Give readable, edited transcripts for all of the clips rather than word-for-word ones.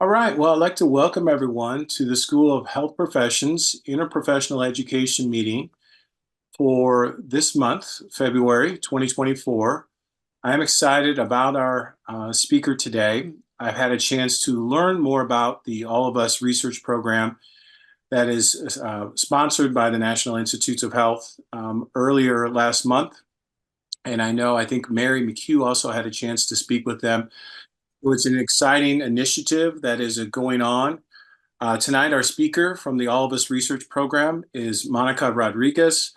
All right. Well, I'd like to welcome everyone to the School of Health Professions Interprofessional Education meeting for this month, February 2024. I am excited about our speaker today. I've had a chance to learn more about the All of Us research program that is sponsored by the National Institutes of Health earlier last month. And I think Mary McHugh also had a chance to speak with them. It's an exciting initiative that is going on. Tonight, our speaker from the All of Us Research Program is Monica Rodriguez.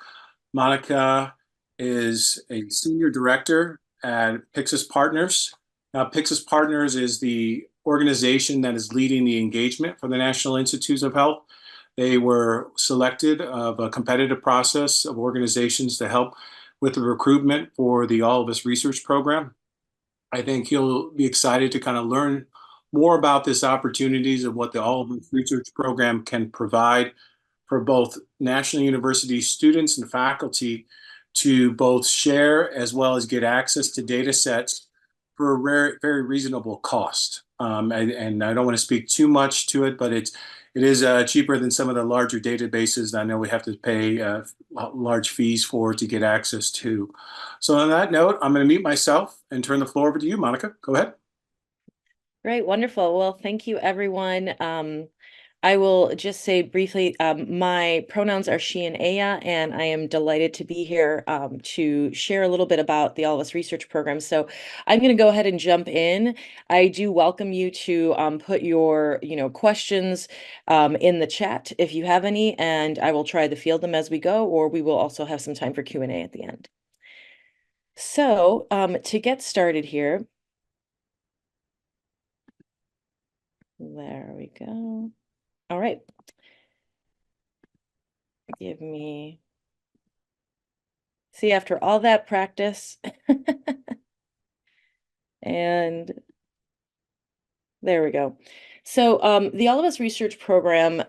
Monica is a senior director at Pyxis Partners. Now, Pyxis Partners is the organization that is leading the engagement for the National Institutes of Health. They were selected of a competitive process of organizations to help with the recruitment for the All of Us Research Program. I think you'll be excited to kind of learn more about this opportunities of what the All of Us Research Program can provide for both National University students and faculty to both share as well as get access to data sets for a very, very reasonable cost. And I don't want to speak too much to it, but it is cheaper than some of the larger databases that I know we have to pay large fees for to get access to. So on that note, I'm going to mute myself and turn the floor over to you, Monica. Go ahead. Great, wonderful. Well, thank you, everyone. I will just say briefly, my pronouns are she and Aya, and I am delighted to be here to share a little bit about the All of Us Research Program. So I'm going to go ahead and jump in. I do welcome you to put your, questions in the chat if you have any, and I will try to field them as we go, or we will also have some time for Q&A at the end. So to get started here, there we go. All right. Give me, see, after all that practice, and there we go. So the All of Us Research Program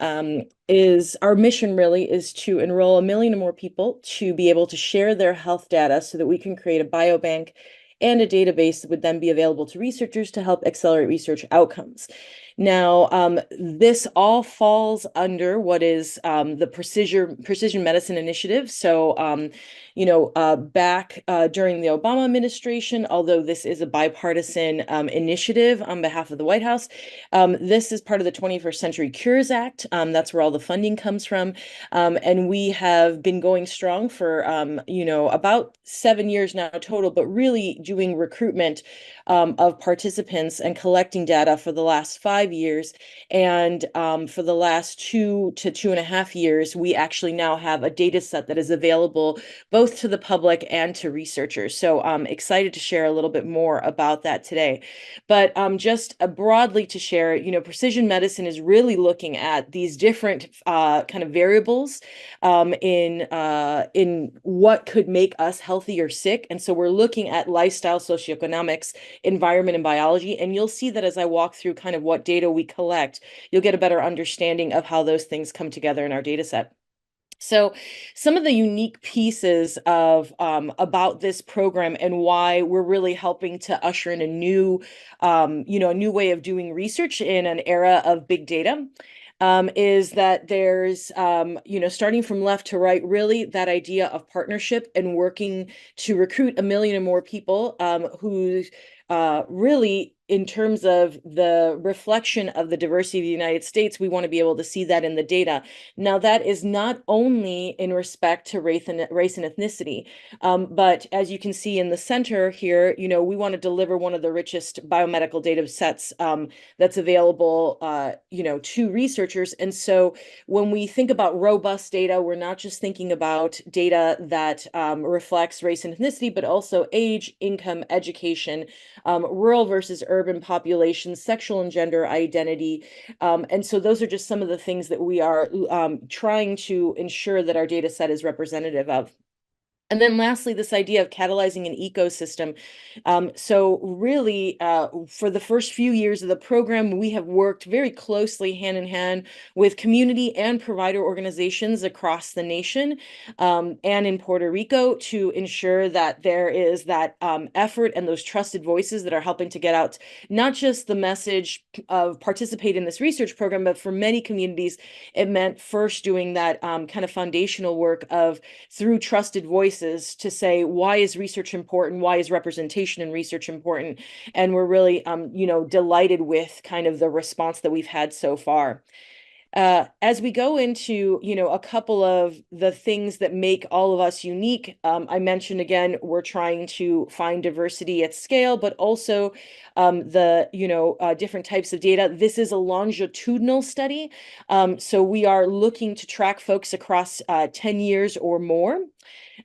is, our mission really is to enroll 1 million or more people to be able to share their health data so that we can create a biobank and a database that would then be available to researchers to help accelerate research outcomes. Now, this all falls under what is the Precision Medicine Initiative. So, back during the Obama administration, although this is a bipartisan initiative on behalf of the White House, this is part of the 21st Century Cures Act. That's where all the funding comes from. And we have been going strong for, about 7 years now total, but really doing recruitment of participants and collecting data for the last 5 years. And for the last 2 to 2.5 years, we actually now have a data set that is available both to the public and to researchers. So I'm excited to share a little bit more about that today. But just broadly to share, precision medicine is really looking at these different kind of variables in what could make us healthy or sick. And so we're looking at lifestyle, socioeconomics, environment, and biology. And you'll see that as I walk through kind of what data we collect, you'll get a better understanding of how those things come together in our data set. So some of the unique pieces of about this program and why we're really helping to usher in a new, a new way of doing research in an era of big data. Is that there's, starting from left to right, really that idea of partnership and working to recruit 1 million or more people who really, in terms of the reflection of the diversity of the United States, we want to be able to see that in the data. Now, that is not only in respect to race and ethnicity, but as you can see in the center here, we want to deliver one of the richest biomedical data sets that's available, to researchers. And so when we think about robust data, we're not just thinking about data that reflects race and ethnicity, but also age, income, education, rural versus urban populations, sexual and gender identity. And so those are just some of the things that we are trying to ensure that our data set is representative of. And then lastly, this idea of catalyzing an ecosystem. So really, for the first few years of the program, we have worked very closely hand in hand with community and provider organizations across the nation, and in Puerto Rico, to ensure that there is that effort and those trusted voices that are helping to get out not just the message of participate in this research program, but for many communities, it meant first doing that kind of foundational work of through trusted voices to say, why is research important? Why is representation in research important? And we're really, delighted with kind of the response that we've had so far. As we go into, a couple of the things that make all of us unique, I mentioned again, we're trying to find diversity at scale, but also different types of data. This is a longitudinal study. So we are looking to track folks across 10 years or more.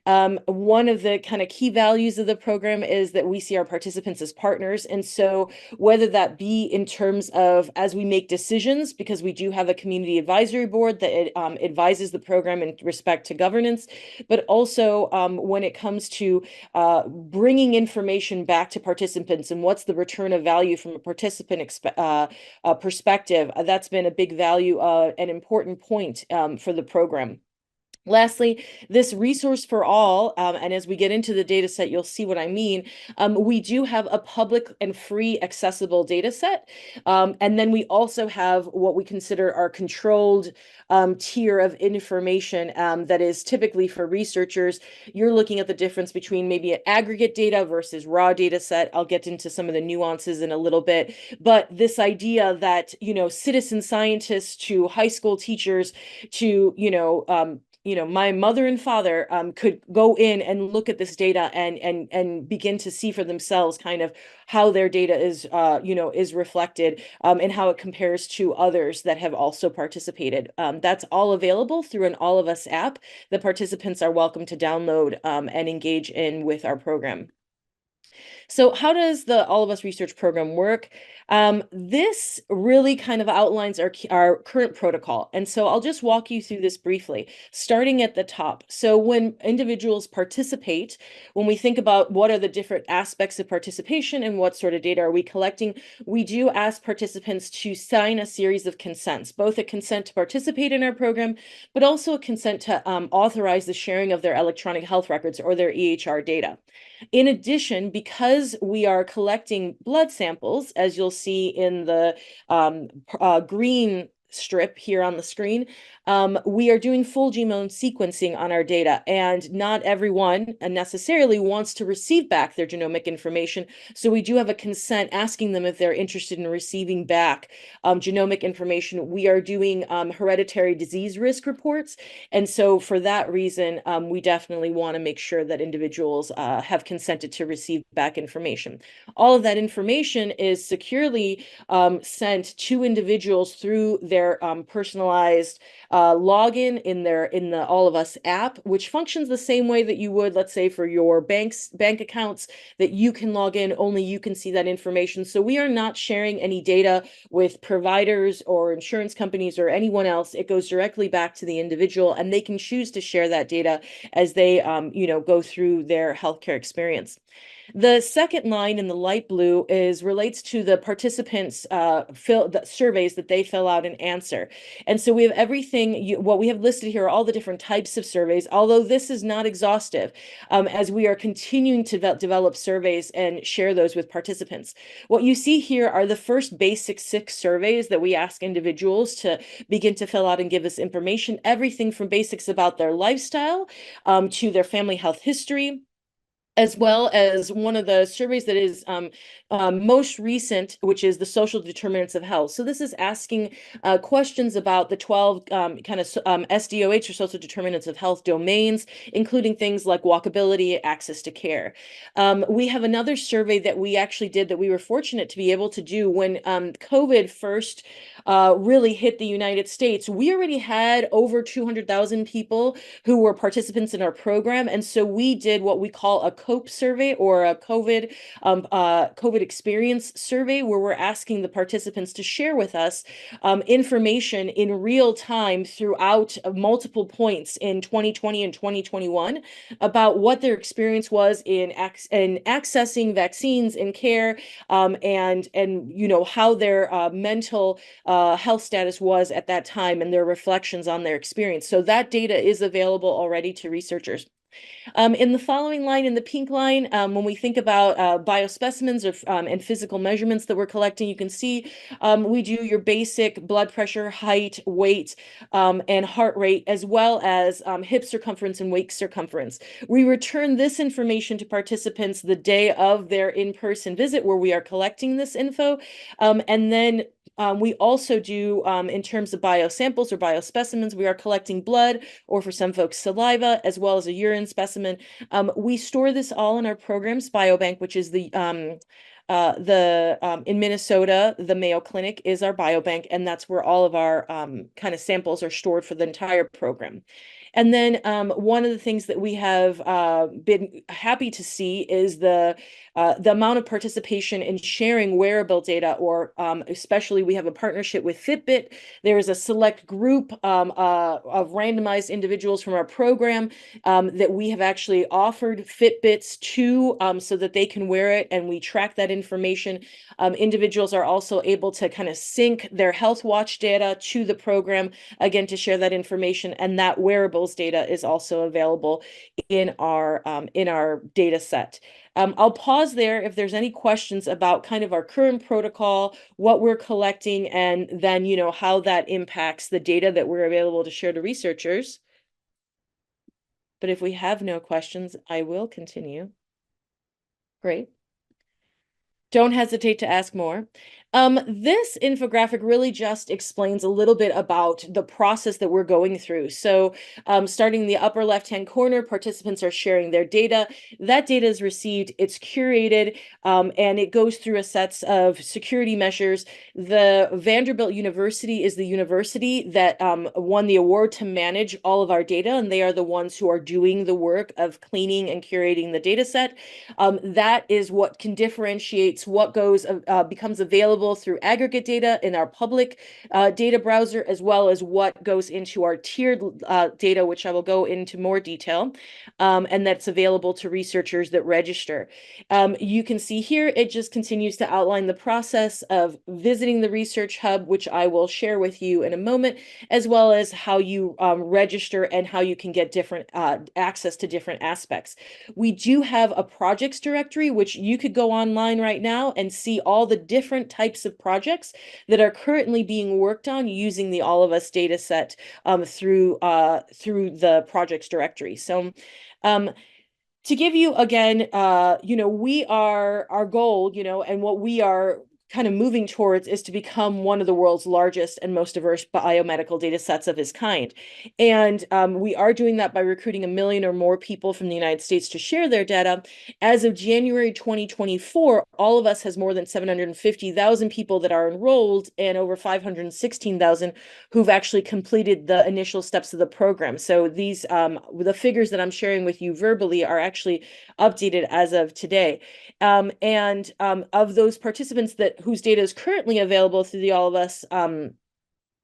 One of the kind of key values of the program is that we see our participants as partners. And so whether that be in terms of as we make decisions, because we do have a community advisory board that advises the program in respect to governance, but also when it comes to bringing information back to participants and what's the return of value from a participant perspective, that's been a big value, an important point for the program. Lastly, this resource for all, and as we get into the data set, you'll see what I mean. We do have a public and free accessible data set. And then we also have what we consider our controlled tier of information that is typically for researchers. You're looking at the difference between maybe an aggregate data versus raw data set. I'll get into some of the nuances in a little bit. But this idea that, citizen scientists to high school teachers to, my mother and father could go in and look at this data and begin to see for themselves kind of how their data is reflected, and how it compares to others that have also participated. That's all available through an All of Us app that participants are welcome to download and engage in with our program. So how does the All of Us research program work? This really kind of outlines our current protocol. And so I'll just walk you through this briefly, starting at the top. So when individuals participate, when we think about what are the different aspects of participation and what sort of data are we collecting, we do ask participants to sign a series of consents, both a consent to participate in our program, but also a consent to authorize the sharing of their electronic health records or their EHR data. In addition, because we are collecting blood samples, as you'll see in the green strip here on the screen, we are doing full genome sequencing on our data, and not everyone necessarily wants to receive back their genomic information. So we do have a consent asking them if they're interested in receiving back genomic information. We are doing hereditary disease risk reports. And so for that reason, we definitely want to make sure that individuals have consented to receive back information. All of that information is securely sent to individuals through their personalized login in the All of Us app, which functions the same way that you would, let's say, for your bank accounts, that you can log in, only you can see that information. So we are not sharing any data with providers or insurance companies or anyone else. It goes directly back to the individual, and they can choose to share that data as they go through their healthcare experience. The second line in the light blue relates to the participants the surveys that they fill out and answer. And so we have everything, what we have listed here are all the different types of surveys, although this is not exhaustive, as we are continuing to develop surveys and share those with participants. What you see here are the first basic 6 surveys that we ask individuals to begin to fill out and give us information, everything from basics about their lifestyle to their family health history, as well as one of the surveys that is most recent, which is the social determinants of health. So this is asking questions about the 12 SDOH, or social determinants of health domains, including things like walkability, access to care. We have another survey that we actually did that we were fortunate to be able to do when COVID first really hit the United States. We already had over 200,000 people who were participants in our program. And so we did what we call a COPE survey, or a COVID experience survey, where we're asking the participants to share with us information in real time throughout multiple points in 2020 and 2021 about what their experience was in accessing vaccines and care, and how their mental health status was at that time, and their reflections on their experience. So that data is available already to researchers. In the following line, in the pink line, when we think about biospecimens and physical measurements that we're collecting, you can see we do your basic blood pressure, height, weight, and heart rate, as well as hip circumference and waist circumference. We return this information to participants the day of their in-person visit, where we are collecting this info. And then we also do, in terms of biosamples or biospecimens, we are collecting blood, or for some folks, saliva, as well as a urine specimen. We store this all in our program's biobank, which is in Minnesota, the Mayo Clinic is our biobank, and that's where all of our kind of samples are stored for the entire program. And then one of the things that we have been happy to see is the amount of participation in sharing wearable data, or especially we have a partnership with Fitbit. There is a select group of randomized individuals from our program that we have actually offered Fitbits to, so that they can wear it, and we track that information. Individuals are also able to kind of sync their health watch data to the program, again, to share that information, and that wearables data is also available in our data set. I'll pause there if there's any questions about kind of our current protocol, what we're collecting, and then, how that impacts the data that we're available to share to researchers. But if we have no questions, I will continue. Great. Don't hesitate to ask more. This infographic really just explains a little bit about the process that we're going through. So starting in the upper left-hand corner, participants are sharing their data. That data is received, it's curated, and it goes through a set of security measures. The Vanderbilt University is the university that won the award to manage all of our data, and they are the ones who are doing the work of cleaning and curating the data set. That is what can differentiates what becomes available through aggregate data in our public data browser, as well as what goes into our tiered data, which I will go into more detail, and that's available to researchers that register. You can see here, it just continues to outline the process of visiting the Research Hub, which I will share with you in a moment, as well as how you register and how you can get different access to different aspects. We do have a projects directory, which you could go online right now and see all the different types of projects that are currently being worked on using the All of Us data set through the projects directory. So to give you again, our goal, and what we are kind of moving towards is to become one of the world's largest and most diverse biomedical data sets of its kind. And we are doing that by recruiting 1 million or more people from the United States to share their data. As of January 2024, All of Us has more than 750,000 people that are enrolled, and over 516,000 who've actually completed the initial steps of the program. So these, the figures that I'm sharing with you verbally are actually updated as of today. And of those participants whose data is currently available through the All of Us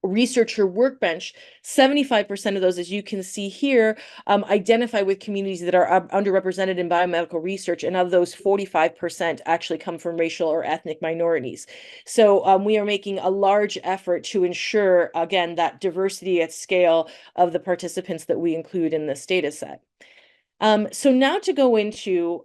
researcher workbench, 75% of those, as you can see here, identify with communities that are underrepresented in biomedical research, and of those, 45% actually come from racial or ethnic minorities. So we are making a large effort to ensure, again, that diversity at scale of the participants that we include in this data set. So now to go into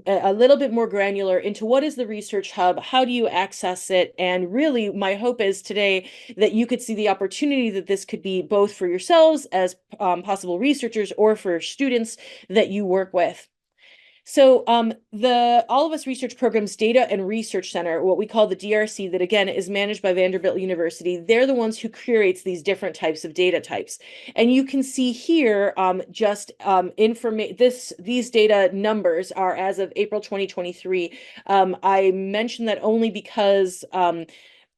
a little bit more granular into what is the Research Hub, how do you access it, and really my hope is today that you could see the opportunity that this could be both for yourselves as possible researchers or for students that you work with. So the All of Us Research Program's Data and Research Center, what we call the DRC, that again is managed by Vanderbilt University, they're the ones who curates these different types of data types. And you can see here these data numbers are as of April 2023. I mentioned that only because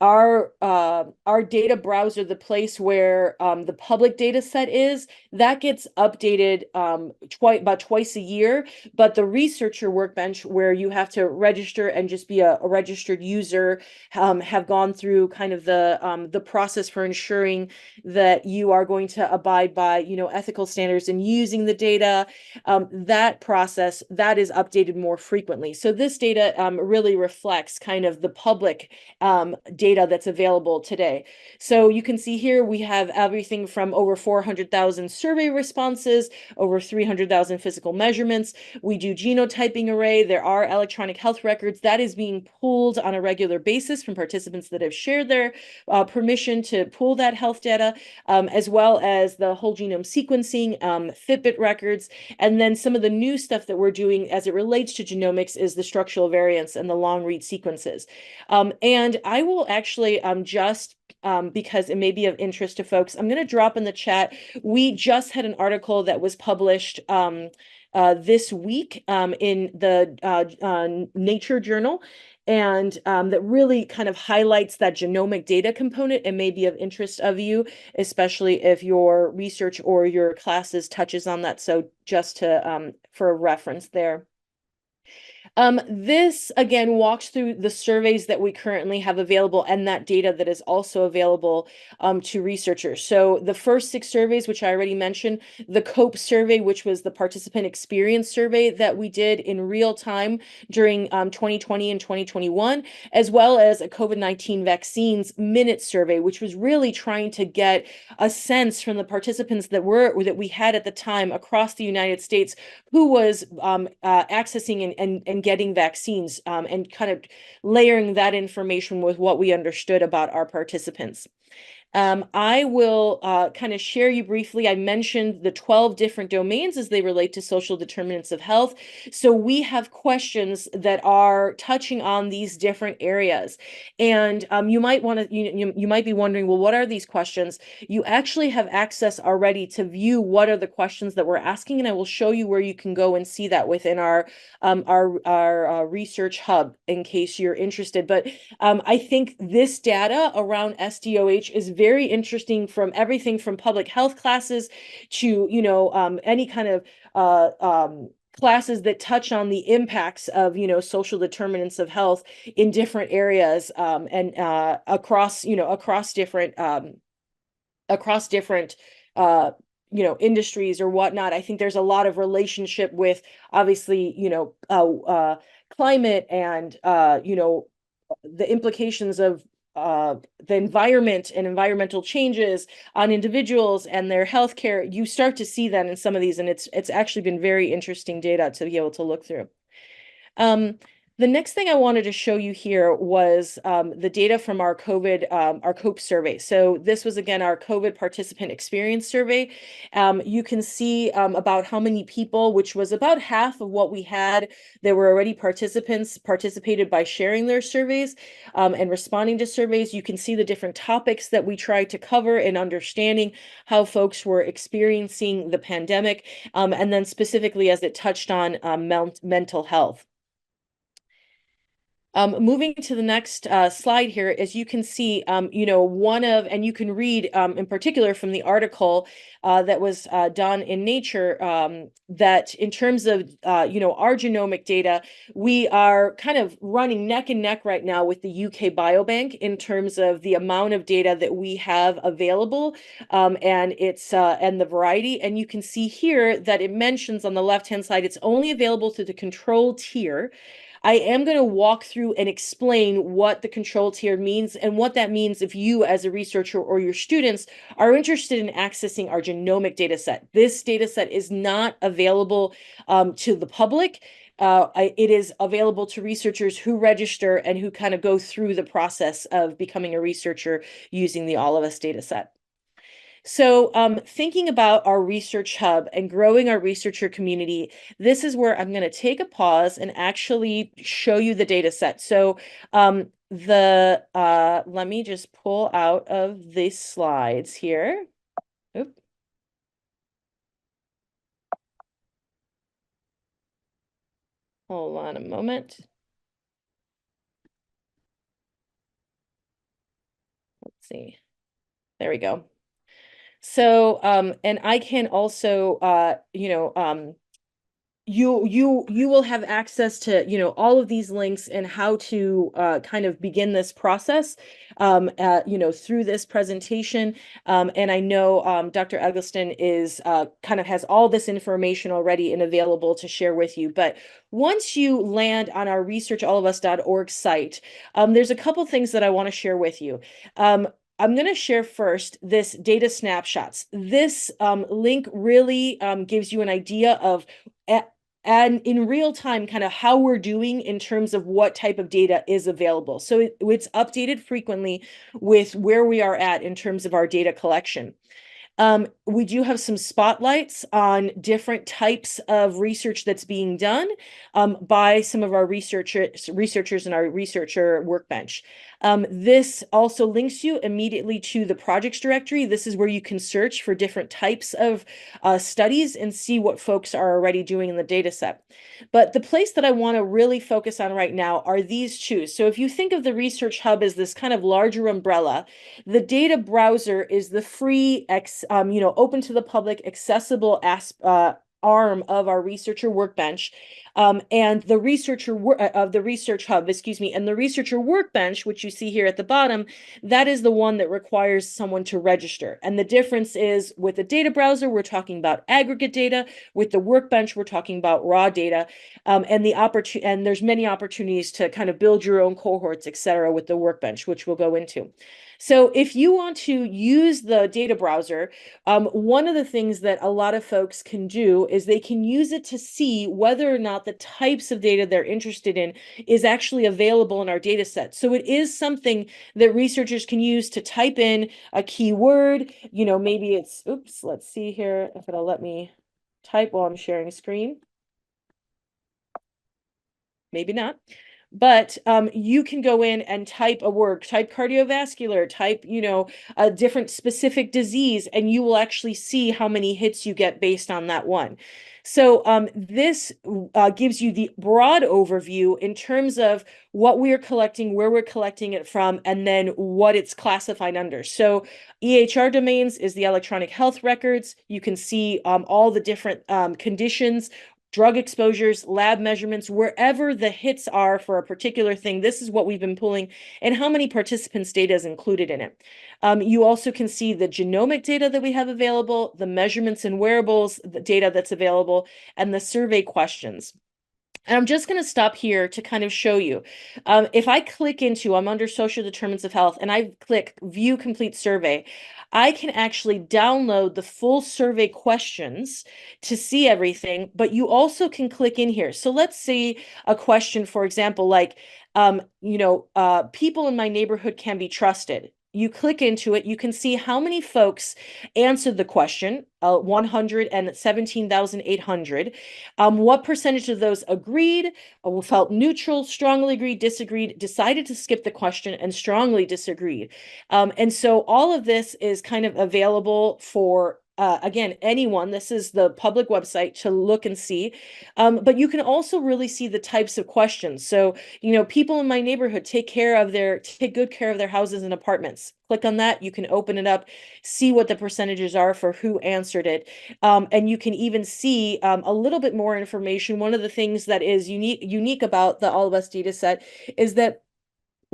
our data browser, the place where the public data set is, that gets updated about twice a year. But the researcher workbench, where you have to register and just be a registered user, have gone through kind of the process for ensuring that you are going to abide by, ethical standards in using the data. That process that is updated more frequently. So this data really reflects kind of the public data that's available today. So you can see here we have everything from over 400,000 survey responses, over 300,000 physical measurements. We do genotyping array. There are electronic health records that is being pulled on a regular basis from participants that have shared their permission to pull that health data, as well as the whole genome sequencing, Fitbit records. And then some of the new stuff that we're doing as it relates to genomics is the structural variants and the long read sequences. And I will actually because it may be of interest to folks, I'm going to drop in the chat. We just had an article that was published this week in the Nature journal, and that really kind of highlights that genomic data component and may be of interest of you, especially if your research or your classes touches on that. So just to for a reference there. This again walks through the surveys that we currently have available and that data that is also available to researchers. So the first 6 surveys, which I already mentioned, the COPE survey, which was the participant experience survey that we did in real time during 2020 and 2021, as well as a COVID-19 vaccines minute survey, which was really trying to get a sense from the participants that we had at the time across the United States who was accessing and getting vaccines, and kind of layering that information with what we understood about our participants. I will kind of share you briefly. I mentioned the 12 different domains as they relate to social determinants of health. So we have questions that are touching on these different areas. And you might want to, you might be wondering, well, what are these questions? You actually have access already to view what are the questions that we're asking, and I will show you where you can go and see that within our research hub in case you're interested. But I think this data around SDOH is very interesting, from everything from public health classes to, any kind of classes that touch on the impacts of, social determinants of health in different areas, and across different industries or whatnot. I think there's a lot of relationship with, obviously, climate and the implications of the environment and environmental changes on individuals and their healthcare. You start to see that in some of these, and it's actually been very interesting data to be able to look through. The next thing I wanted to show you here was the data from our COPE survey. So this was, again, our COVID participant experience survey. You can see about how many people, which was about half of what we had, there were already participated by sharing their surveys and responding to surveys. You can see the different topics that we tried to cover in understanding how folks were experiencing the pandemic, and then specifically as it touched on mental health. Moving to the next slide here, as you can see, and you can read in particular from the article that was done in Nature, that in terms of, our genomic data, we are kind of running neck and neck right now with the UK Biobank in terms of the amount of data that we have available, and the variety. And you can see here that it mentions on the left-hand side, it's only available to the control tier. I am going to walk through and explain what the control tier means and what that means if you as a researcher or your students are interested in accessing our genomic data set. This data set is not available to the public. It is available to researchers who register and who kind of go through the process of becoming a researcher using the All of Us data set. So thinking about our research hub and growing our researcher community, this is where I'm going to take a pause and actually show you the data set. So let me just pull out of the slides here. Oop. Hold on a moment. see. There we go. So, and I can also, you will have access to, all of these links and how to kind of begin this process, through this presentation. And I know Dr. Eggleston is kind of has all this information already and available to share with you. But once you land on our researchallofus.org site, there's a couple things that I want to share with you. I'm going to share first this data snapshots. This link really gives you an idea of and in real time, kind of how we're doing in terms of what type of data is available. So it's updated frequently with where we are at in terms of our data collection. We do have some spotlights on different types of research that's being done by some of our researchers in our researcher workbench. This also links you immediately to the projects directory. This is where you can search for different types of studies and see what folks are already doing in the data set. But the place that I want to really focus on right now are these two. So if you think of the Research Hub as this kind of larger umbrella, the data browser is the free, open to the public, accessible arm of our researcher workbench, and the of the Research Hub, excuse me, and the researcher workbench, which you see here at the bottom, that is the one that requires someone to register. And the difference is with the data browser, we're talking about aggregate data. With the workbench, we're talking about raw data, and there's many opportunities to kind of build your own cohorts, et cetera, with the workbench, which we'll go into. So if you want to use the data browser, one of the things that a lot of folks can do is they can use it to see whether or not the types of data they're interested in is actually available in our data set. So it is something that researchers can use to type in a keyword, maybe it's, oops, let's see here if it'll let me type while I'm sharing screen. Maybe not. But you can go in and type a word, type cardiovascular, type, a different specific disease, and you will actually see how many hits you get based on that one. So this gives you the broad overview in terms of what we are collecting, where we're collecting it from, and then what it's classified under. So EHR domains is the electronic health records. You can see all the different conditions, drug exposures, lab measurements, wherever the hits are for a particular thing. This is what we've been pulling and how many participants' data is included in it. You also can see the genomic data that we have available, the measurements and wearables, the data that's available, and the survey questions. And I'm just going to stop here to kind of show you. If I click into, I'm under social determinants of health, and I click view complete survey, I can actually download the full survey questions to see everything, but you also can click in here. So let's see a question, for example, like, people in my neighborhood can be trusted. You click into it, you can see how many folks answered the question, 117,800. What percentage of those agreed, felt neutral, strongly agreed, disagreed, decided to skip the question, and strongly disagreed. And so all of this is kind of available for again, anyone. This is the public website to look and see. But you can also really see the types of questions. So, people in my neighborhood take good care of their houses and apartments. Click on that. You can open it up, see what the percentages are for who answered it. And you can even see a little bit more information. One of the things that is unique about the All of Us data set is that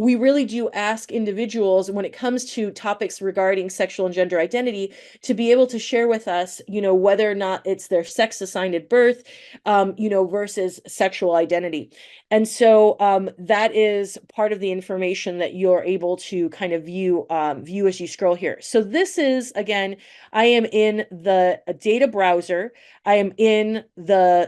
we really do ask individuals when it comes to topics regarding sexual and gender identity to be able to share with us, whether or not it's their sex assigned at birth, versus sexual identity. And so that is part of the information that you're able to kind of view as you scroll here. So this is, again, I am in the data browser. I am in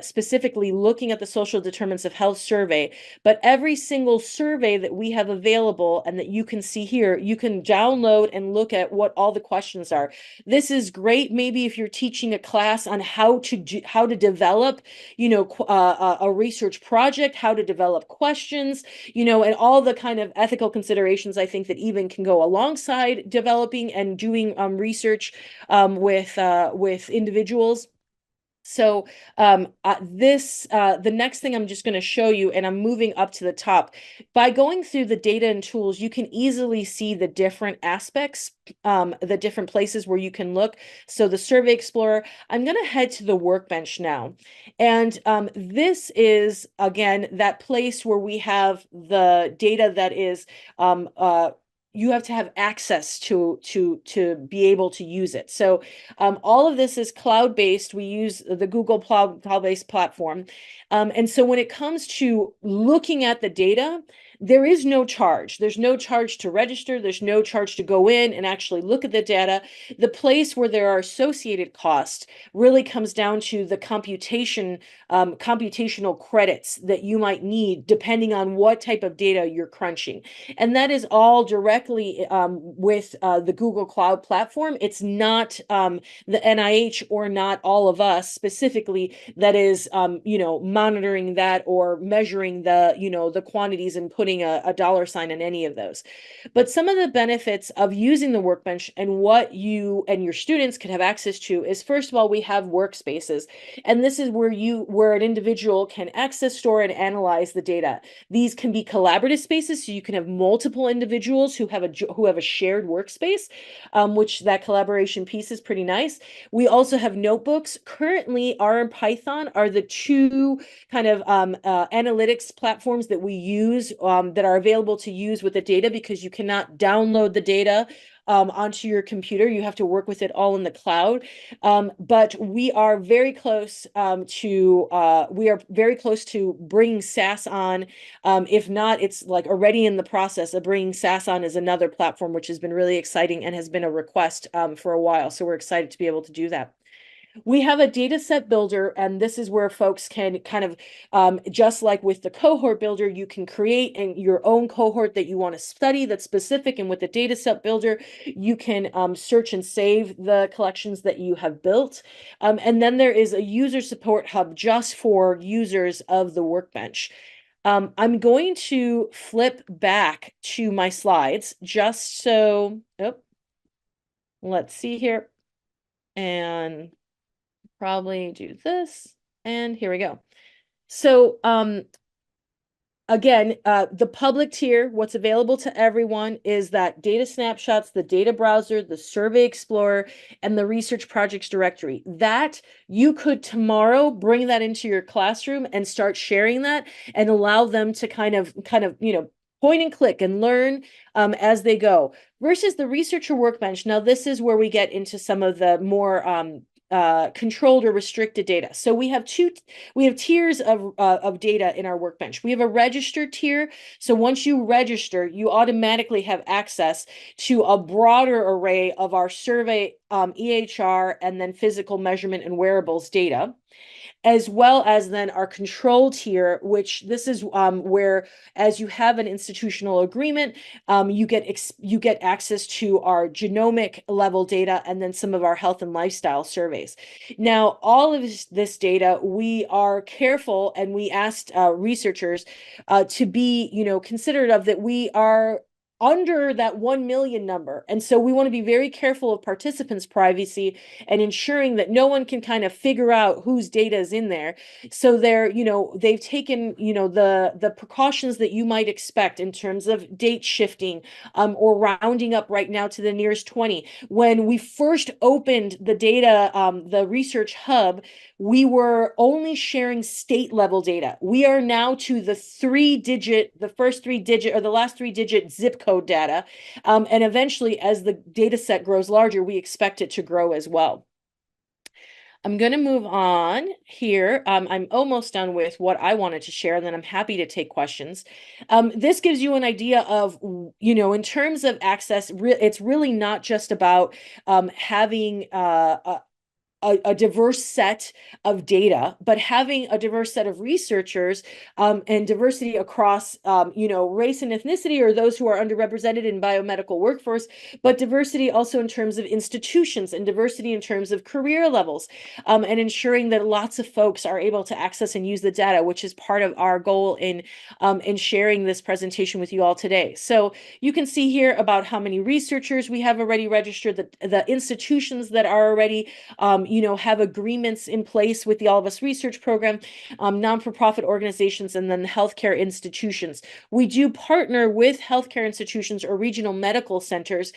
specifically looking at the social determinants of health survey, but every single survey that we have available and that you can see here, you can download and look at what all the questions are. This is great maybe if you're teaching a class on how to develop, a research project, how to develop questions, and all the kind of ethical considerations I think that even can go alongside developing and doing research with individuals. So the next thing I'm just going to show you, and I'm moving up to the top. By going through the data and tools, you can easily see the different aspects, the different places where you can look. So the Survey Explorer, I'm going to head to the Workbench now. And this is, again, that place where we have the data that is you have to have access to be able to use it. So all of this is cloud-based. We use the Google cloud-based platform. And so when it comes to looking at the data, there is no charge. There's no charge to register. There's no charge to go in and actually look at the data. The place where there are associated costs really comes down to the computational credits that you might need depending on what type of data you're crunching. And that is all directly with the Google Cloud platform. It's not the NIH or not all of us specifically that is, monitoring that or measuring the quantities and putting a dollar sign on any of those. But some of the benefits of using the Workbench and what you and your students could have access to is, first of all, we have workspaces. And this is where an individual can access, store, and analyze the data. These can be collaborative spaces, so you can have multiple individuals who have a shared workspace, which that collaboration piece is pretty nice. We also have notebooks. Currently, R and Python are the two kind of analytics platforms that we use that are available to use with the data, because you cannot download the data onto your computer. You have to work with it all in the cloud. But we are very close to bringing SAS on. If not, it's like already in the process of bringing SAS on as another platform, which has been really exciting and has been a request for a while. So we're excited to be able to do that. We have a data set builder, and this is where folks can kind of, just like with the cohort builder, you can create your own cohort that you want to study that's specific. And with the data set builder, you can search and save the collections that you have built. And then there is a user support hub just for users of the Workbench. I'm going to flip back to my slides just so, oh, let's see here. And probably do this, and here we go. So again, the public tier, what's available to everyone is that data snapshots, the data browser, the Survey Explorer, and the research projects directory. That you could tomorrow bring that into your classroom and start sharing that and allow them to kind of point and click and learn as they go, versus the researcher workbench. Now, this is where we get into some of the more controlled or restricted data. So we have tiers of data in our Workbench. We have a registered tier. So once you register, you automatically have access to a broader array of our survey, EHR, and then physical measurement and wearables data, as well as then our control tier, which this is where, as you have an institutional agreement, you get access to our genomic level data and then some of our health and lifestyle surveys. Now, all of this data, we are careful, and we asked researchers to be, considerate of that we are under that 1 million number. And so we want to be very careful of participants' privacy and ensuring that no one can kind of figure out whose data is in there. So they've taken, the precautions that you might expect in terms of date shifting, or rounding up right now to the nearest 20. When we first opened the data, the research hub, we were only sharing state level data. We are now to the last 3-digit zip code data. And eventually, as the data set grows larger, we expect it to grow as well. I'm going to move on here. I'm almost done with what I wanted to share, and then I'm happy to take questions. This gives you an idea of, in terms of access, it's really not just about having a diverse set of data, but having a diverse set of researchers, and diversity across, race and ethnicity, or those who are underrepresented in biomedical workforce, but diversity also in terms of institutions and diversity in terms of career levels, and ensuring that lots of folks are able to access and use the data, which is part of our goal in sharing this presentation with you all today. So you can see here about how many researchers we have already registered, the institutions that are already have agreements in place with the All of Us Research Program, non-for-profit organizations, and then healthcare institutions. We do partner with healthcare institutions or regional medical centers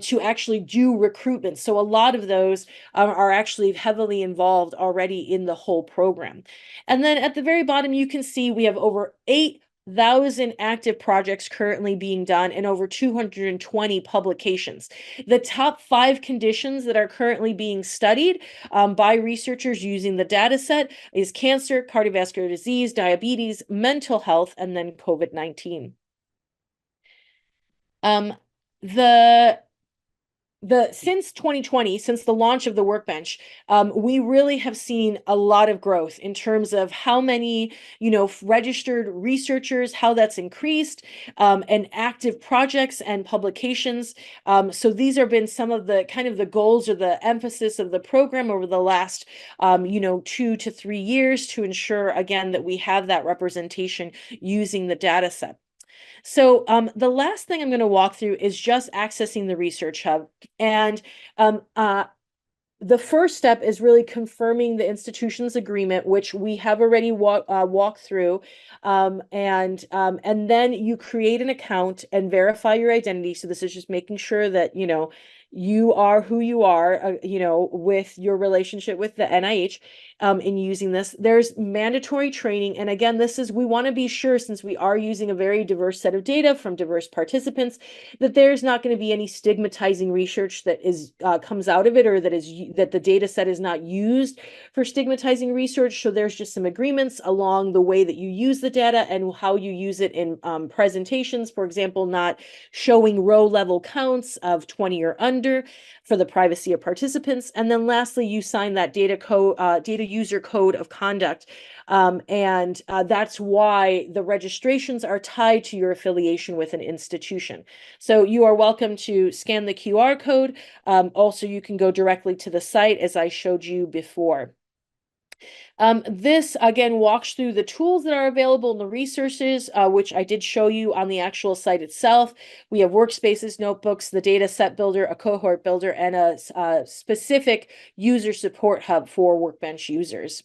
to actually do recruitment. So a lot of those are actually heavily involved already in the whole program. And then at the very bottom, you can see we have over 8,000 active projects currently being done and over 220 publications. The top 5 conditions that are currently being studied by researchers using the data set is cancer, cardiovascular disease, diabetes, mental health, and then COVID-19. The since 2020, since the launch of the Workbench, we really have seen a lot of growth in terms of how many, registered researchers, how that's increased, and active projects and publications. So these have been some of the kind of the goals or the emphasis of the program over the last, 2 to 3 years to ensure, again, that we have that representation using the data set. So the last thing I'm going to walk through is just accessing the Research Hub. And the first step is really confirming the institution's agreement, which we have already walked through. And then you create an account and verify your identity. So this is just making sure that, you are who you are, with your relationship with the NIH in using this. There's mandatory training. And again, we want to be sure, since we are using a very diverse set of data from diverse participants, that there's not going to be any stigmatizing research that comes out of it, or that the data set is not used for stigmatizing research. So there's just some agreements along the way that you use the data and how you use it in presentations. For example, not showing row level counts of 20 or under for the privacy of participants. And then lastly, you sign that data user code of conduct. And that's why the registrations are tied to your affiliation with an institution. So you are welcome to scan the QR code. Also, you can go directly to the site, as I showed you before. This again walks through the tools that are available and the resources, which I did show you on the actual site itself. We have workspaces, notebooks, the data set builder, a cohort builder, and a specific user support hub for Workbench users.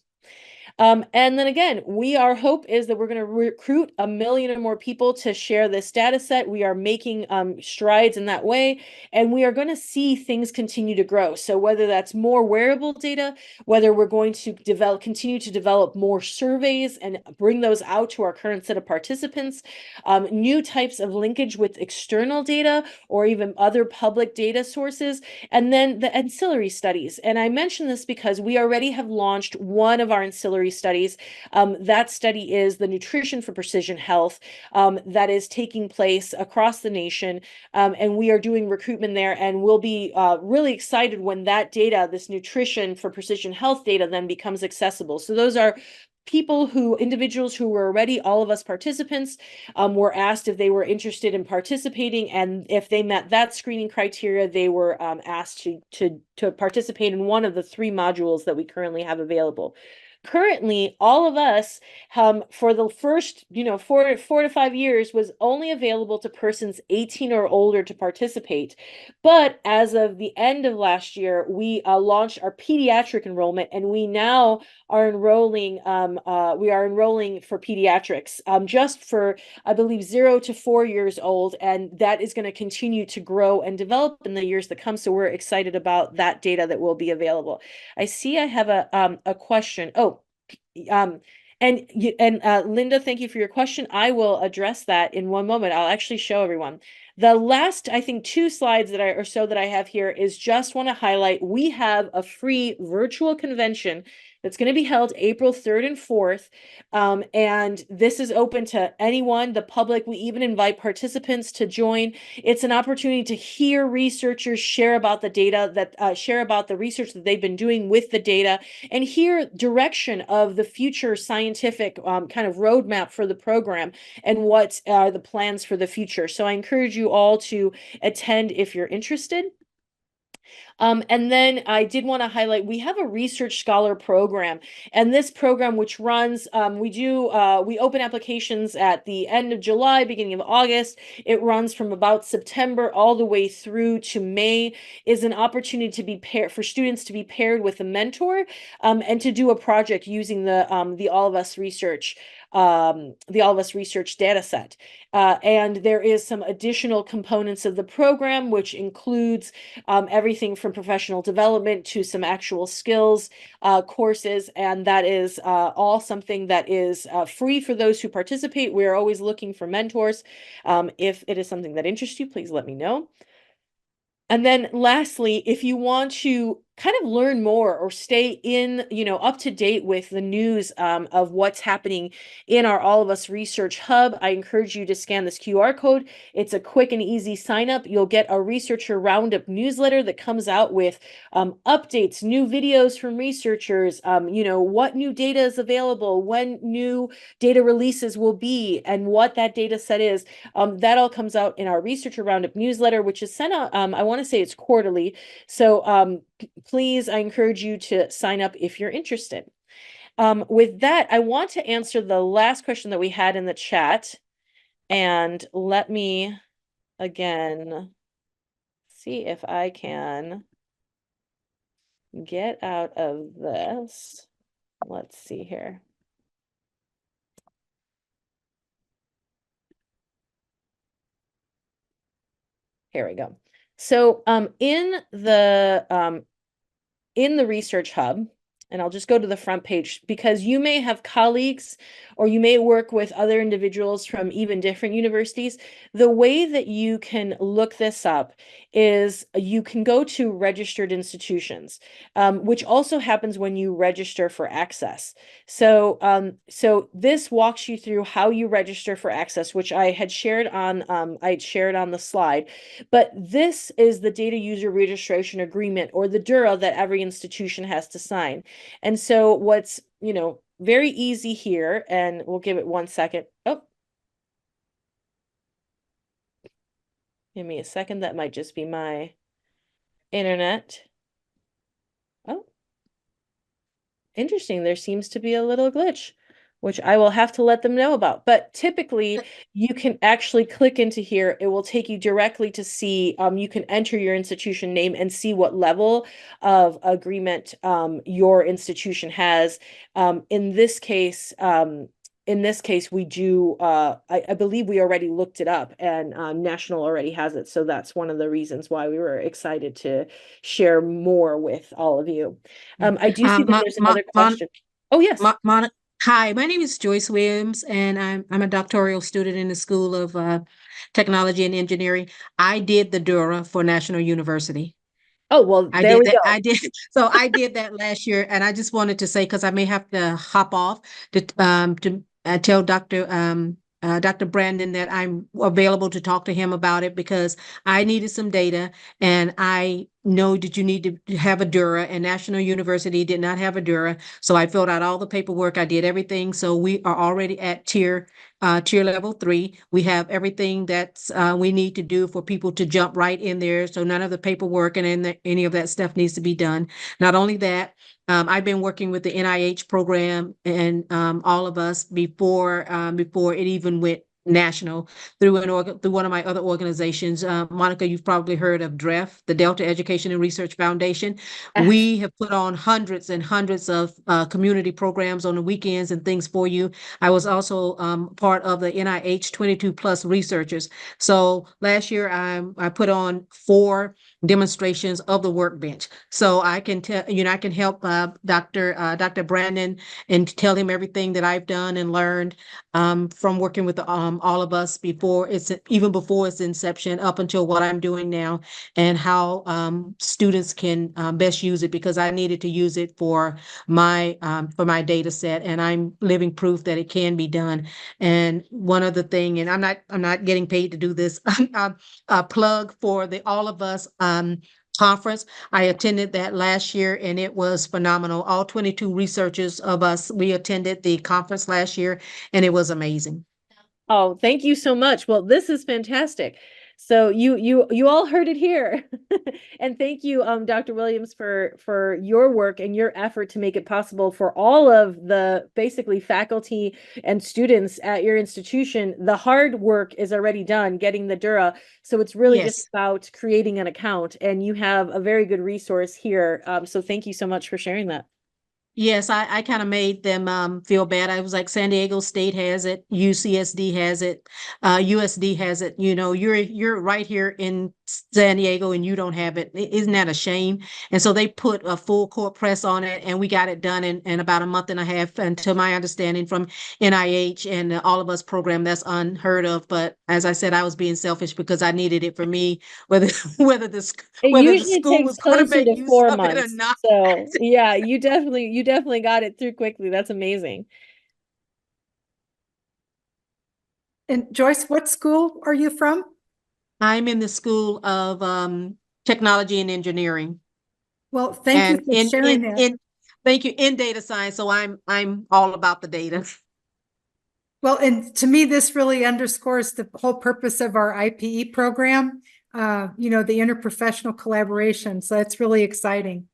And then again, our hope is that we're going to recruit 1 million or more people to share this data set. We are making strides in that way, and we are going to see things continue to grow. So whether that's more wearable data, whether we're going to continue to develop more surveys and bring those out to our current set of participants, new types of linkage with external data or even other public data sources, and then the ancillary studies. And I mention this because we already have launched one of our ancillary studies. That study is the Nutrition for Precision Health, that is taking place across the nation. And we are doing recruitment there, and we'll be really excited when that data, this Nutrition for Precision Health data, then becomes accessible. So those are individuals who were already All of Us participants, were asked if they were interested in participating, and if they met that screening criteria, they were asked to participate in one of the 3 modules that we currently have available. Currently, All of Us, for the first, 4 to 5 years, was only available to persons 18 or older to participate. But as of the end of last year, we launched our pediatric enrollment, and we now are enrolling. We are enrolling for pediatrics, just for, I believe, 0 to 4 years old, and that is going to continue to grow and develop in the years to come. So we're excited about that data that will be available. I see I have a question. And Linda, thank you for your question. I will address that in one moment. I'll actually show everyone. The last, I think, 2 slides that I have here is just want to highlight, we have a free virtual convention that's going to be held April 3rd and 4th. And this is open to anyone, the public. We even invite participants to join. It's an opportunity to hear researchers share about the data, share about the research that they've been doing with the data, and hear direction of the future scientific kind of roadmap for the program and what are the plans for the future. So I encourage you all to attend if you're interested. And then I did want to highlight, we have a research scholar program, and this program, which runs, we open applications at the end of July, beginning of August. It runs from about September all the way through to May, is an opportunity to be paired for students to be paired with a mentor, and to do a project using the All of Us research data set. And there is some additional components of the program, which includes everything from professional development to some actual skills courses. And that is all something that is free for those who participate. We're always looking for mentors. If it is something that interests you, please let me know. And then lastly, if you want to kind of learn more or stay in, up to date with the news of what's happening in our All of Us Research Hub, I encourage you to scan this QR code. It's a quick and easy sign up. You'll get a Researcher Roundup newsletter that comes out with updates, new videos from researchers, what new data is available, when new data releases will be, and what that data set is. That all comes out in our Researcher Roundup newsletter, which is sent out, I want to say it's quarterly. So please, I encourage you to sign up if you're interested. With that, I want to answer the last question that we had in the chat. And let me, again, see if I can get out of this. Let's see here. Here we go. So in the Research Hub, and I'll just go to the front page, because you may have colleagues or you may work with other individuals from even different universities. The way that you can look this up is you can go to registered institutions, which also happens when you register for access. So this walks you through how you register for access, which I had shared on the slide. But this is the data user registration agreement, or the DURA, that every institution has to sign. And so what's, very easy here, and we'll give it 1 second. Oh, give me a second. That might just be my internet. Oh, interesting. There seems to be a little glitch, which I will have to let them know about. But typically, you can actually click into here. It will take you directly to see, you can enter your institution name and see what level of agreement your institution has. In this case, we do, I believe we already looked it up, and National already has it. So that's one of the reasons why we were excited to share more with all of you. I do see that there's another question. Oh, yes. Hi, my name is Joyce Williams, and I'm a doctoral student in the School of Technology and Engineering. I did the DURA for National University. Oh, well, there we go. I did. So I did that last year, and I just wanted to say, because I may have to hop off to tell Dr. Brandon that I'm available to talk to him about it, because I needed some data, and I know that you need to have a DURA, and National University did not have a DURA. So I filled out all the paperwork. I did everything. So we are already at tier level 3. We have everything that's we need to do for people to jump right in there. So none of the paperwork and any of that stuff needs to be done. Not only that, I've been working with the NIH program and All of Us before it even went national, through one of my other organizations. Monica, you've probably heard of DREF, the Delta Education and Research Foundation. We have put on hundreds and hundreds of community programs on the weekends and things for you. I was also part of the NIH 22 plus researchers. So last year I put on 4 demonstrations of the Workbench. So I can tell, I can help Dr. Brandon and tell him everything that I've done and learned from working with All of Us before its inception up until what I'm doing now, and how students can best use it, because I needed to use it for my data set, and I'm living proof that it can be done. And one other thing, and I'm not getting paid to do this, a plug for the All of Us conference. I attended that last year, and it was phenomenal. All 22 researchers of us, we attended the conference last year, and it was amazing. Oh, thank you so much. Well, this is fantastic. So you all heard it here. And thank you, Dr. Williams, for your work and your effort to make it possible for all of the basically faculty and students at your institution. The hard work is already done, getting the Dura. So it's really just Yes. about creating an account, and you have a very good resource here. So thank you so much for sharing that. Yes, I kind of made them feel bad. I was like, San Diego State has it, UCSD has it, USD has it. You know, you're right here in San Diego and you don't have it. Isn't that a shame? And so they put a full court press on it, and we got it done in about a month and a half. And to my understanding from NIH and the All of Us program, that's unheard of. But as I said, I was being selfish because I needed it for me, whether whether the It whether the usually school takes was going to closer make to use four of it or months. not. So yeah, you definitely got it through quickly. That's amazing. And Joyce, what school are you from? I'm in the School of Technology and Engineering, Well, thank you and for sharing that. thank you, in data science. So I'm all about the data. Well, and to me, this really underscores the whole purpose of our IPE program, you know, the interprofessional collaboration. So it's really exciting.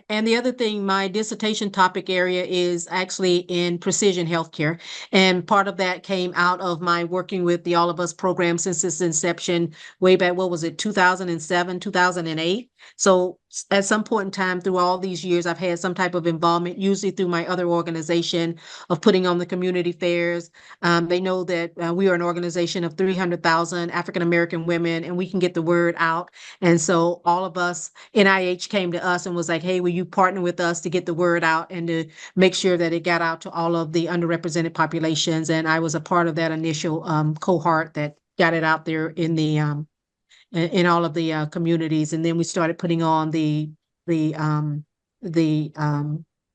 And the other thing, my dissertation topic area is actually in precision healthcare. And part of that came out of my working with the All of Us program since its inception way back, what was it, 2007, 2008. So at some point in time through all these years, I've had some type of involvement, usually through my other organization of putting on the community fairs. They know that we are an organization of 300,000 African-American women, and we can get the word out. And so all of us, NIH came to us and was like, hey, will you partner with us to get the word out and to make sure that it got out to all of the underrepresented populations? And I was a part of that initial cohort that got it out there in all of the communities. And then we started putting on the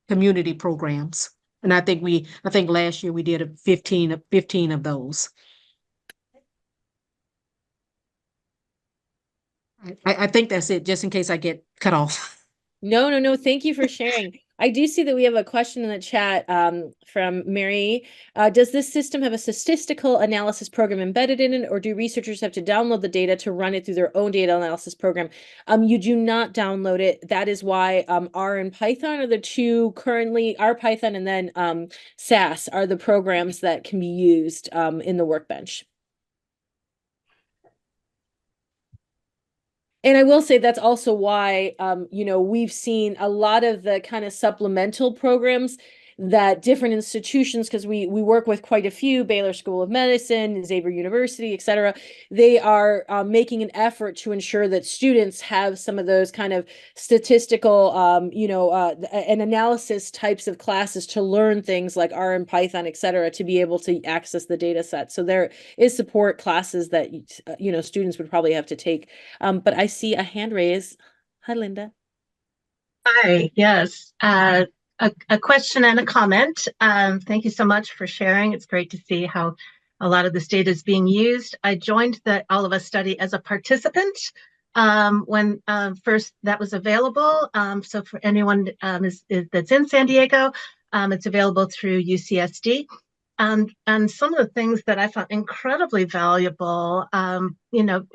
community programs. And I think last year we did 15 of those. I think that's it, just in case I get cut off. No. Thank you for sharing. I do see that we have a question in the chat from Mary. Does this system have a statistical analysis program embedded in it, or do researchers have to download the data to run it through their own data analysis program? You do not download it. That is why R and Python are the two currently, R, Python, and then SAS are the programs that can be used in the Workbench. And I will say that's also why, you know, we've seen a lot of the kind of supplemental programs that different institutions, because we work with quite a few, Baylor School of Medicine, Xavier University, et cetera, they are making an effort to ensure that students have some of those kind of statistical, you know, and analysis types of classes to learn things like R and Python, et cetera, to be able to access the data set. So there is support classes that, you know, students would probably have to take. But I see a hand raise. Hi, Linda. Hi, yes. A question and a comment. Thank you so much for sharing. It's great to see how a lot of this data is being used. I joined the All of Us study as a participant when first that was available. So for anyone that's in San Diego, it's available through UCSD. And some of the things that I found incredibly valuable, you know,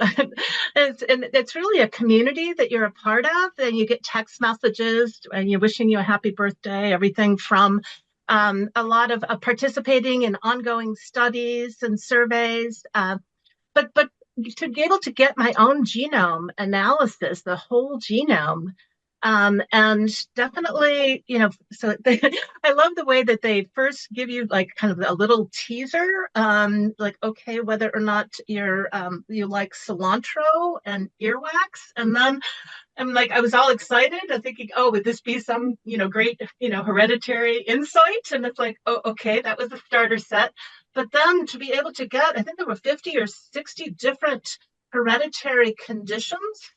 it's really a community that you're a part of, and you get text messages and you're wishing you a happy birthday, everything from a lot of participating in ongoing studies and surveys, but to be able to get my own genome analysis, the whole genome. And definitely, you know, so I love the way that they first give you like kind of a little teaser, like, okay, whether or not you like cilantro and earwax. And then I'm like, I was all excited. I'm thinking, oh, would this be some, you know, great, you know, hereditary insight? And it's like, oh, okay, that was a starter set. But then to be able to get, I think there were 50 or 60 different hereditary conditions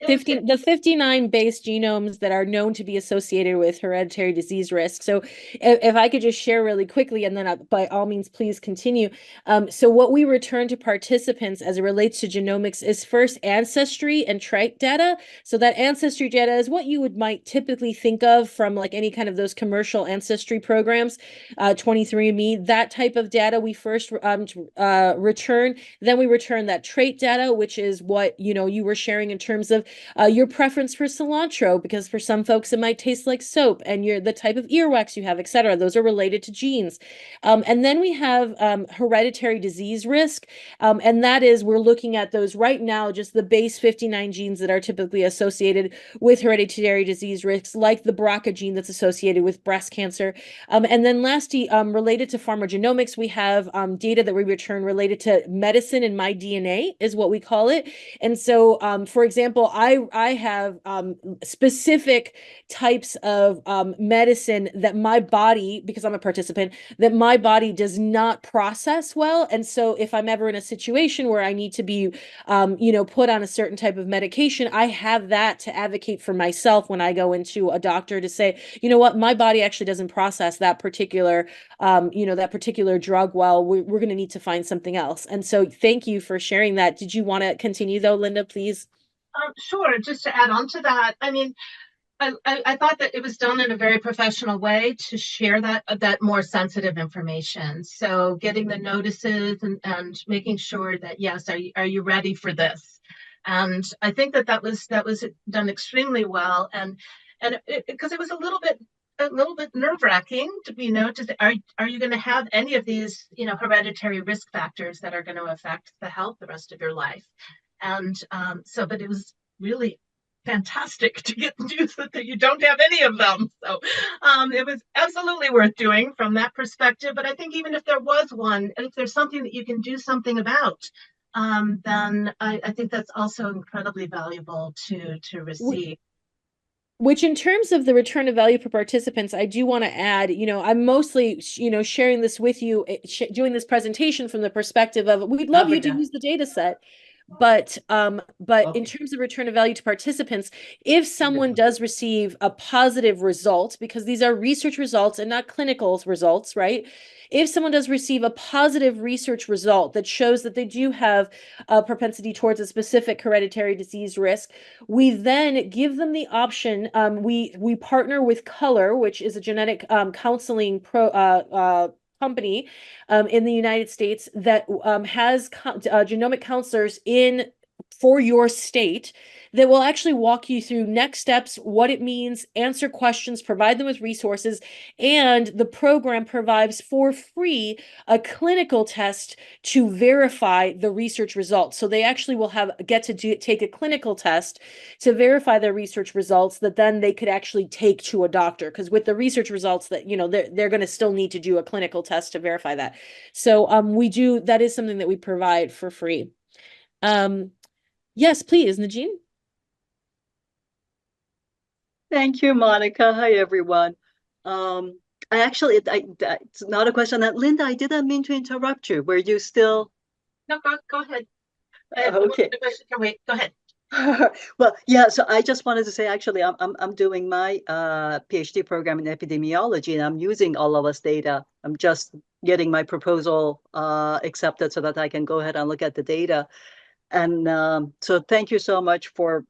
the 59 base genomes that are known to be associated with hereditary disease risk. So if I could just share really quickly, and then by all means, please continue. So what we return to participants as it relates to genomics is first ancestry and trait data. So that ancestry data is what you might typically think of from like any kind of those commercial ancestry programs, 23andMe, that type of data we first return. Then we return that trait data, which is what, you were sharing in terms of your preference for cilantro, because for some folks it might taste like soap, and the type of earwax you have, etc. Those are related to genes. And then we have hereditary disease risk, and that is, we're looking at those right now, just the base 59 genes that are typically associated with hereditary disease risks, like the BRCA gene that's associated with breast cancer. And then lastly, related to pharmacogenomics, we have data that we return related to medicine and my DNA is what we call it. And so, for example, I have specific types of medicine that my body, because I'm a participant, that my body does not process well. And so if I'm ever in a situation where I need to be, put on a certain type of medication, I have that to advocate for myself when I go into a doctor to say, you know what, my body actually doesn't process that particular, that particular drug well. We're going to need to find something else. And so thank you for sharing that. Did you want to continue though, Linda, please? Sure. Just to add on to that, I mean, I thought that it was done in a very professional way to share that more sensitive information. So getting the notices and making sure that, yes, are you ready for this? And I think that was done extremely well. And because it was a little bit nerve-wracking to say, are you going to have any of these, hereditary risk factors that are going to affect the health the rest of your life? And but it was really fantastic to get news that you don't have any of them. So it was absolutely worth doing from that perspective. But I think even if there was one, and if there's something that you can do something about, then I think that's also incredibly valuable to receive. Which in terms of the return of value for participants, I do want to add, I'm mostly, sharing this with you, doing this presentation from the perspective of, we'd love you to use the data set. But in terms of return of value to participants, if someone does receive a positive result, because these are research results and not clinical results, right? If someone does receive a positive research result that shows that they do have a propensity towards a specific hereditary disease risk, we then give them the option. We partner with Color, which is a genetic counseling company in the United States that has genomic counselors for your state that will actually walk you through next steps, what it means, answer questions, provide them with resources, and the program provides for free a clinical test to verify the research results. So they actually will get to take a clinical test to verify their research results that then they could actually take to a doctor, because with the research results that they're going to still need to do a clinical test to verify that. So that is something that we provide for free. Yes, please, Najeen. Thank you, Monica. Hi, everyone. It's not a question that Linda, I didn't mean to interrupt you. Were you still? No, go ahead. Okay. Wait, go ahead. Well, yeah, so I just wanted to say, actually, I'm doing my PhD program in epidemiology, and I'm using all of us data. I'm just getting my proposal accepted so that I can go ahead and look at the data. And so thank you so much for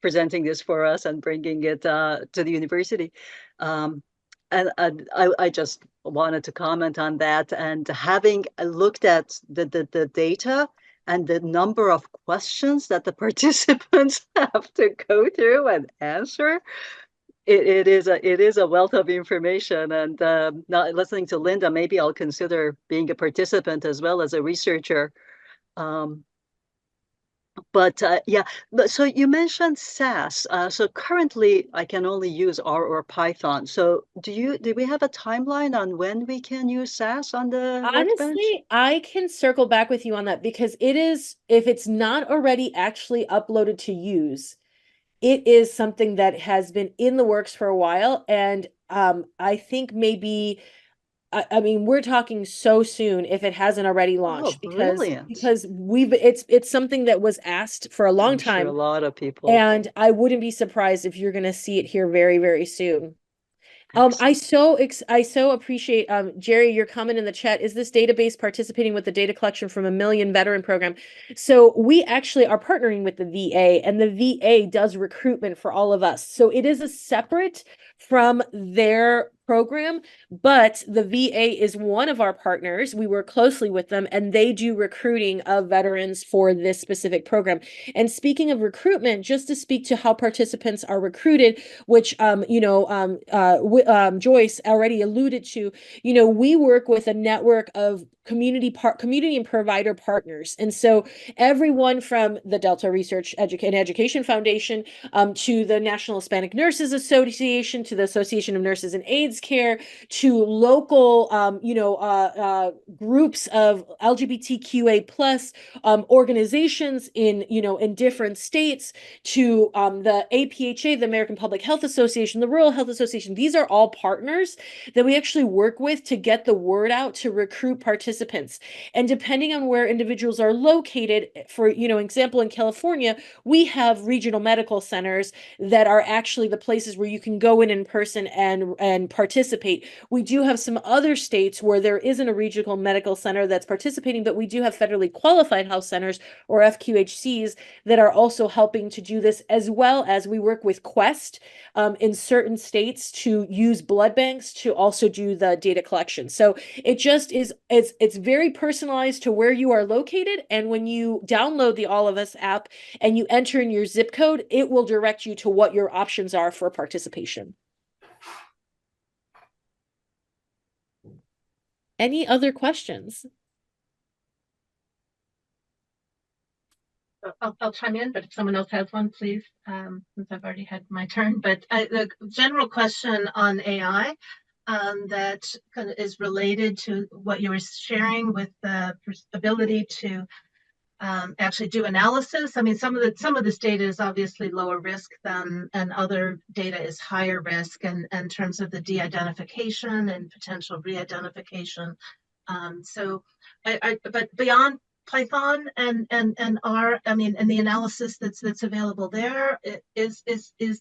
presenting this for us and bringing it to the university. And I just wanted to comment on that. And having looked at the data and the number of questions that the participants have to go through and answer, it is a wealth of information. And not listening to Linda, maybe I'll consider being a participant as well as a researcher. But yeah, so you mentioned SAS. So currently I can only use R or Python. So do we have a timeline on when we can use SAS on the Workbench? Honestly, I can circle back with you on that, because it is, if it's not already actually uploaded to use, it is something that has been in the works for a while. And I think maybe I mean, we're talking so soon if it hasn't already Oh, launched, brilliant. because it's something that was asked for a long I'm sure a time, lot of people. and I wouldn't be surprised if you're going to see it here very, very soon. I so appreciate Jerry, your comment in the chat. Is this database participating with the data collection from a million veteran program? So we actually are partnering with the VA, and the VA does recruitment for all of us. So it is a separate from their program, but the VA is one of our partners. We work closely with them, and they do recruiting of veterans for this specific program. And speaking of recruitment, just to speak to how participants are recruited, which Joyce already alluded to, we work with a network of community and provider partners. And so everyone from the Delta Research and Education Foundation, to the National Hispanic Nurses Association, to the Association of Nurses in AIDS Care, to local groups of LGBTQA plus organizations in different states, to the APHA, the American Public Health Association, the Rural Health Association. These are all partners that we actually work with to get the word out, to recruit participants. And depending on where individuals are located, for example, in California, we have regional medical centers that are actually the places where you can go in person and participate. We do have some other states where there isn't a regional medical center that's participating, but we do have federally qualified health centers, or FQHCs, that are also helping to do this, as well as we work with Quest in certain states to use blood banks to also do the data collection. So it just is, it's very personalized to where you are located. And when you download the All of Us app and you enter in your zip code, it will direct you to what your options are for participation. Any other questions? I'll chime in, but if someone else has one, please, since I've already had my turn. But the general question on AI that kind of is related to what you were sharing with the ability to actually do analysis. I mean, some of this data is obviously lower risk and other data is higher risk, and in terms of the de-identification and potential re-identification. But beyond Python and R, I mean, and the analysis that's available there, is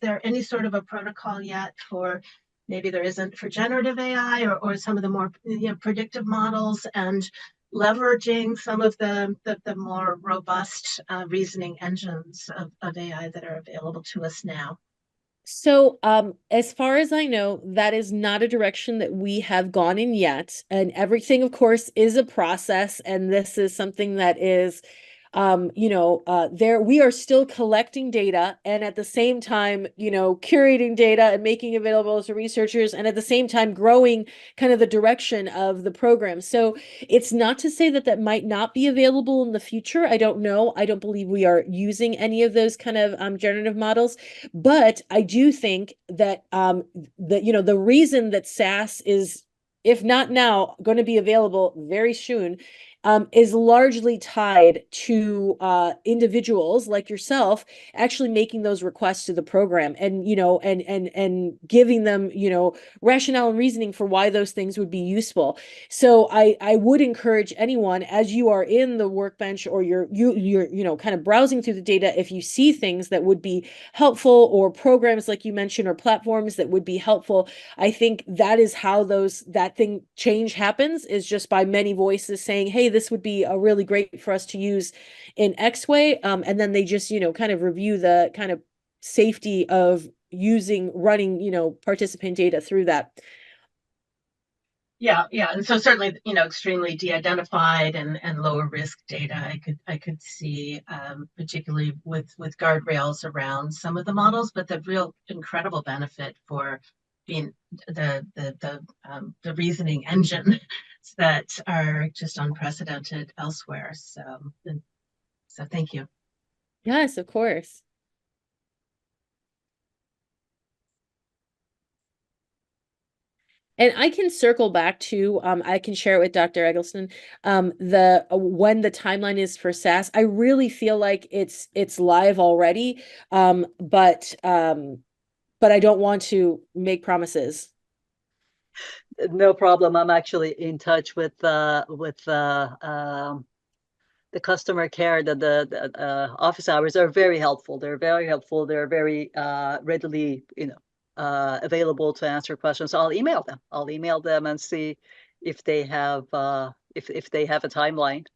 there any sort of a protocol yet for, maybe there isn't for generative AI, or some of the more predictive models, and leveraging some of the more robust reasoning engines of AI that are available to us now? So, as far as I know, that is not a direction that we have gone in yet. And everything, of course, is a process. And this is something that is, we are still collecting data, and at the same time, curating data and making available to researchers, and at the same time growing kind of the direction of the program. So it's not to say that might not be available in the future. I don't know. I don't believe we are using any of those kind of generative models, but I do think that the reason that SAS is, if not now, going to be available very soon, is largely tied to individuals like yourself actually making those requests to the program, and and giving them rationale and reasoning for why those things would be useful. So I would encourage anyone, as you are in the Workbench, or you're kind of browsing through the data, if you see things that would be helpful, or programs like you mentioned, or platforms that would be helpful, I think that is how that change happens, is just by many voices saying, hey, this would be a really great for us to use in X way. And then they just, kind of review the kind of safety of running, participant data through that. Yeah, and so certainly, extremely de-identified and lower risk data, I could see, particularly with guardrails around some of the models, but the real incredible benefit for being the reasoning engine that are just unprecedented elsewhere. So thank you. Yes, of course. And I can circle back to, I can share it with Dr. Eggleston, when the timeline is for SAS. I really feel like it's live already, but I don't want to make promises. No problem. I'm actually in touch with the customer care. The office hours are very helpful. They're very helpful. They're very readily, available to answer questions. So I'll email them. I'll email them and see if they have if they have a timeline.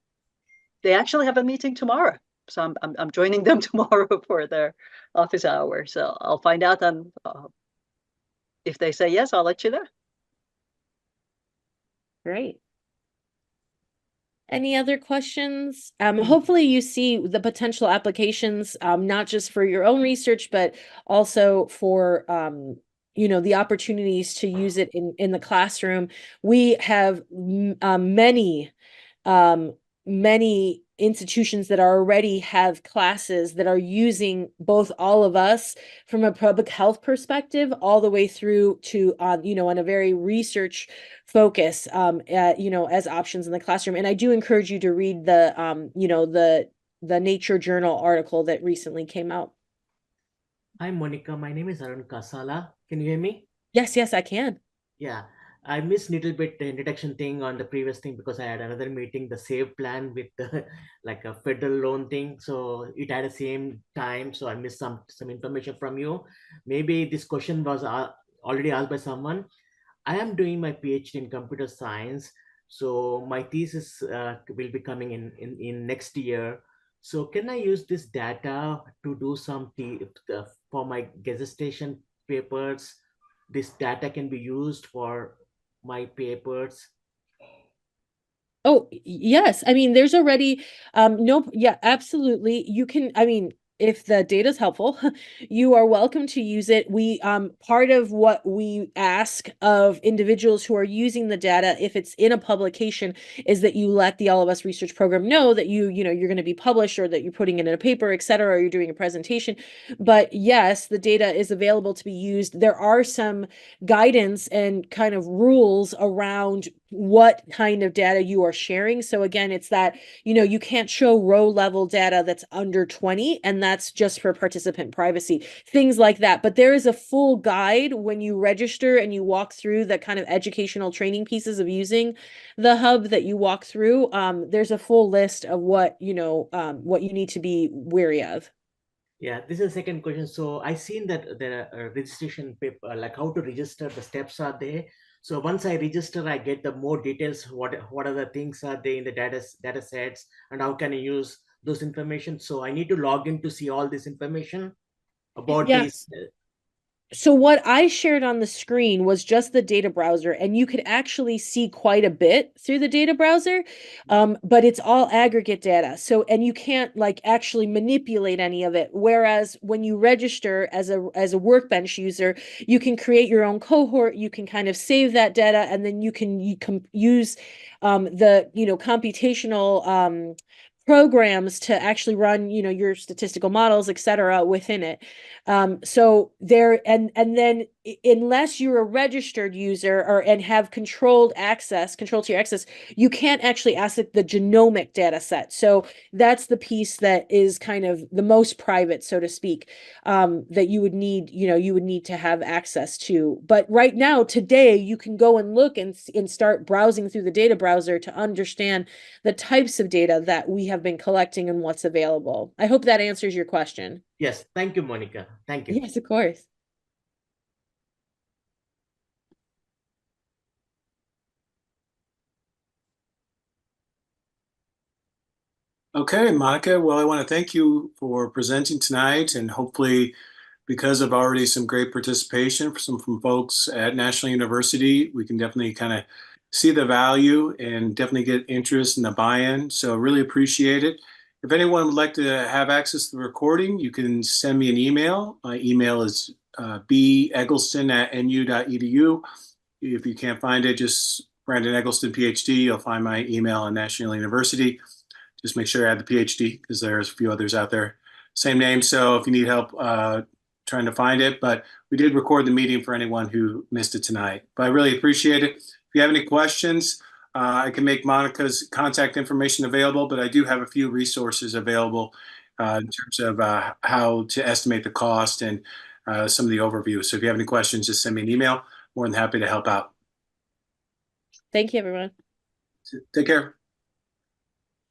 They actually have a meeting tomorrow, so I'm joining them tomorrow for their office hour. So I'll find out, and if they say yes, I'll let you know. Great. Any other questions? Hopefully you see the potential applications, not just for your own research, but also for the opportunities to use it in the classroom. We have many institutions that already have classes that are using both all of us from a public health perspective, all the way through to on a very research focus, as options in the classroom. And I do encourage you to read the Nature Journal article that recently came out. Hi, Monica. My name is Arun Kasala. Can you hear me? Yes, I can. Yeah, I missed little bit the introduction thing on the previous thing because I had another meeting, the save plan with the like a federal loan thing. So it had the same time. So I missed some information from you. Maybe this question was already asked by someone. I am doing my PhD in computer science. So my thesis will be coming in next year. So can I use this data to do some for my dissertation papers? This data can be used for my papers. Oh, yes. I mean, there's already, absolutely. You can, if the data is helpful, you are welcome to use it. We, part of what we ask of individuals who are using the data, if it's in a publication, is that you let the All of Us research program know that you're going to be published, or that you're putting it in a paper, et cetera, or you're doing a presentation. But yes, the data is available to be used. There are some guidance and kind of rules around what kind of data you are sharing. So again, it's that, you can't show row level data that's under 20, and that's just for participant privacy, things like that. But there is a full guide when you register and you walk through the kind of educational training pieces of using the hub that you walk through. There's a full list of what you need to be wary of. Yeah, this is the second question. So I seen that the registration paper, like how to register, the steps are there. So once I register, I get the more details. What are the things are there in the data sets, and how can I use those information? So I need to log in to see all this information about Yes. these. So what I shared on the screen was just the data browser, and you could actually see quite a bit through the data browser, but it's all aggregate data. So, and you can't like actually manipulate any of it. Whereas when you register as a Workbench user, you can create your own cohort. You can kind of save that data, and then you can use the computational programs to actually run your statistical models, et cetera, within it. So there, and then unless you're a registered user and have control to your access, you can't actually access the genomic data set. So that's the piece that is kind of the most private, so to speak, that you would need to have access to. But right now, today, you can go and look and start browsing through the data browser to understand the types of data that we have been collecting and what's available. I hope that answers your question. Yes, thank you, Monica. Thank you. Yes, of course. Okay, Monica. Well, I want to thank you for presenting tonight, and hopefully, because of already some great participation from folks at National University, we can definitely kind of see the value and definitely get interest in the buy-in. So really appreciate it. If anyone would like to have access to the recording, you can send me an email. My email is beggleston@nu.edu. If you can't find it, just Brandon Eggleston, PhD. You'll find my email on National University. Just make sure I add the PhD, because there's a few others out there. Same name. So if you need help trying to find it, but we did record the meeting for anyone who missed it tonight. But I really appreciate it. If you have any questions, I can make Monica's contact information available, but I do have a few resources available in terms of how to estimate the cost and some of the overview. So if you have any questions, just send me an email. More than happy to help out. Thank you, everyone. Take care.